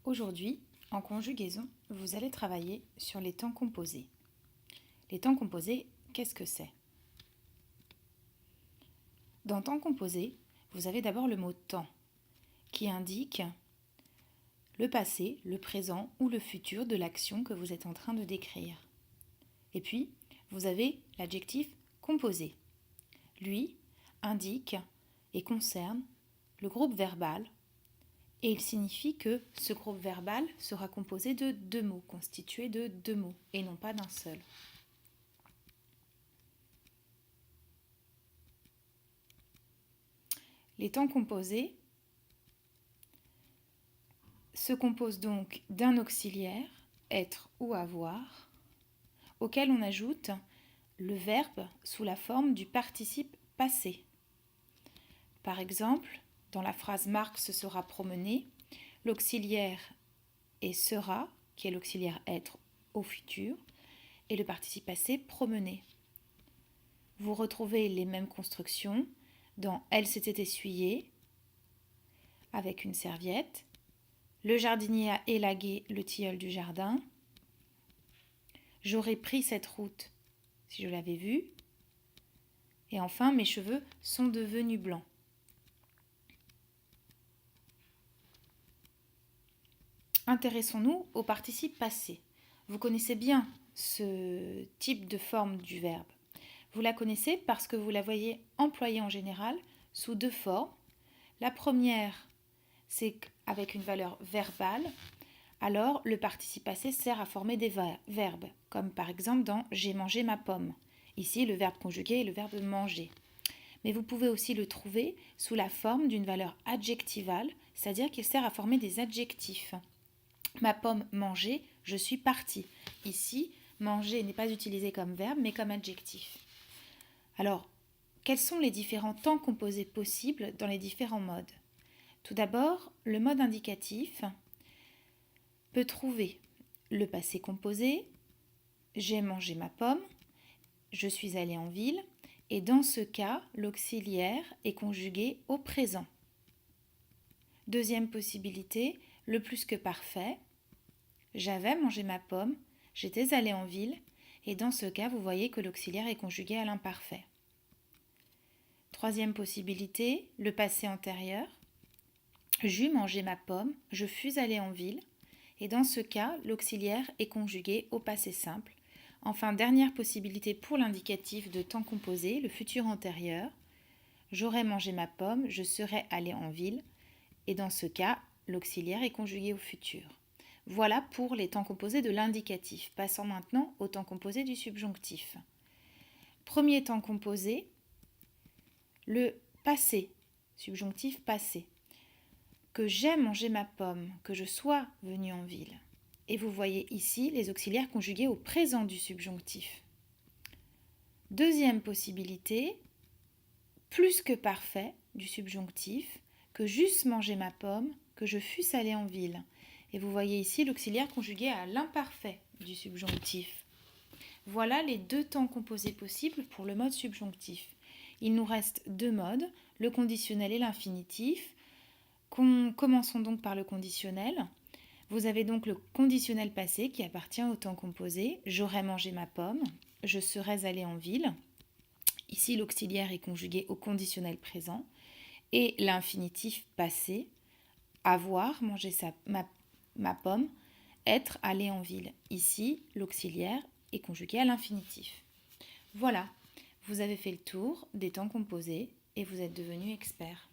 Aujourd'hui, en conjugaison, vous allez travailler sur les temps composés. Les temps composés, qu'est-ce que c'est? Dans temps composé, vous avez d'abord le mot temps qui indique le passé, le présent ou le futur de l'action que vous êtes en train de décrire. Et puis, vous avez l'adjectif composé. Lui indique et concerne le groupe verbal et il signifie que ce groupe verbal sera composé de deux mots, constitué de deux mots et non pas d'un seul. Les temps composés se composent donc d'un auxiliaire, être ou avoir, auquel on ajoute le verbe sous la forme du participe passé. Par exemple, dans la phrase Marc se sera promené, l'auxiliaire est sera, qui est l'auxiliaire être au futur, et le participe passé promené. Vous retrouvez les mêmes constructions dans elle s'était essuyée avec une serviette, le jardinier a élagué le tilleul du jardin, j'aurais pris cette route si je l'avais vue, et enfin mes cheveux sont devenus blancs. Intéressons-nous au participe passé. Vous connaissez bien ce type de forme du verbe. Vous la connaissez parce que vous la voyez employée en général sous deux formes. La première, c'est avec une valeur verbale. Alors, le participe passé sert à former des verbes, comme par exemple dans « j'ai mangé ma pomme ». Ici, le verbe conjugué est le verbe « manger ». Mais vous pouvez aussi le trouver sous la forme d'une valeur adjectivale, c'est-à-dire qu'il sert à former des adjectifs. Ma pomme mangée, je suis partie. Ici, manger n'est pas utilisé comme verbe, mais comme adjectif. Alors, quels sont les différents temps composés possibles dans les différents modes? Tout d'abord, le mode indicatif peut trouver le passé composé, j'ai mangé ma pomme, je suis allée en ville, et dans ce cas, l'auxiliaire est conjugué au présent. Deuxième possibilité, le plus que parfait, j'avais mangé ma pomme, j'étais allée en ville, et dans ce cas, vous voyez que l'auxiliaire est conjugué à l'imparfait. Troisième possibilité, le passé antérieur, j'eus mangé ma pomme, je fus allée en ville, et dans ce cas, l'auxiliaire est conjugué au passé simple. Enfin, dernière possibilité pour l'indicatif de temps composé, le futur antérieur. J'aurais mangé ma pomme, je serais allé en ville. Et dans ce cas, l'auxiliaire est conjugué au futur. Voilà pour les temps composés de l'indicatif. Passons maintenant au temps composé du subjonctif. Premier temps composé, le passé, subjonctif passé. Que j'ai mangé ma pomme, que je sois venu en ville. Et vous voyez ici les auxiliaires conjugués au présent du subjonctif. Deuxième possibilité, plus que parfait du subjonctif, que j'eusse mangé ma pomme, que je fusse allé en ville. Et vous voyez ici l'auxiliaire conjugué à l'imparfait du subjonctif. Voilà les deux temps composés possibles pour le mode subjonctif. Il nous reste deux modes, le conditionnel et l'infinitif. Commençons donc par le conditionnel. Vous avez donc le conditionnel passé qui appartient au temps composé. J'aurais mangé ma pomme, je serais allé en ville. Ici, l'auxiliaire est conjugué au conditionnel présent. Et l'infinitif passé, avoir mangé ma pomme, être allé en ville. Ici, l'auxiliaire est conjugué à l'infinitif. Voilà, vous avez fait le tour des temps composés et vous êtes devenu expert.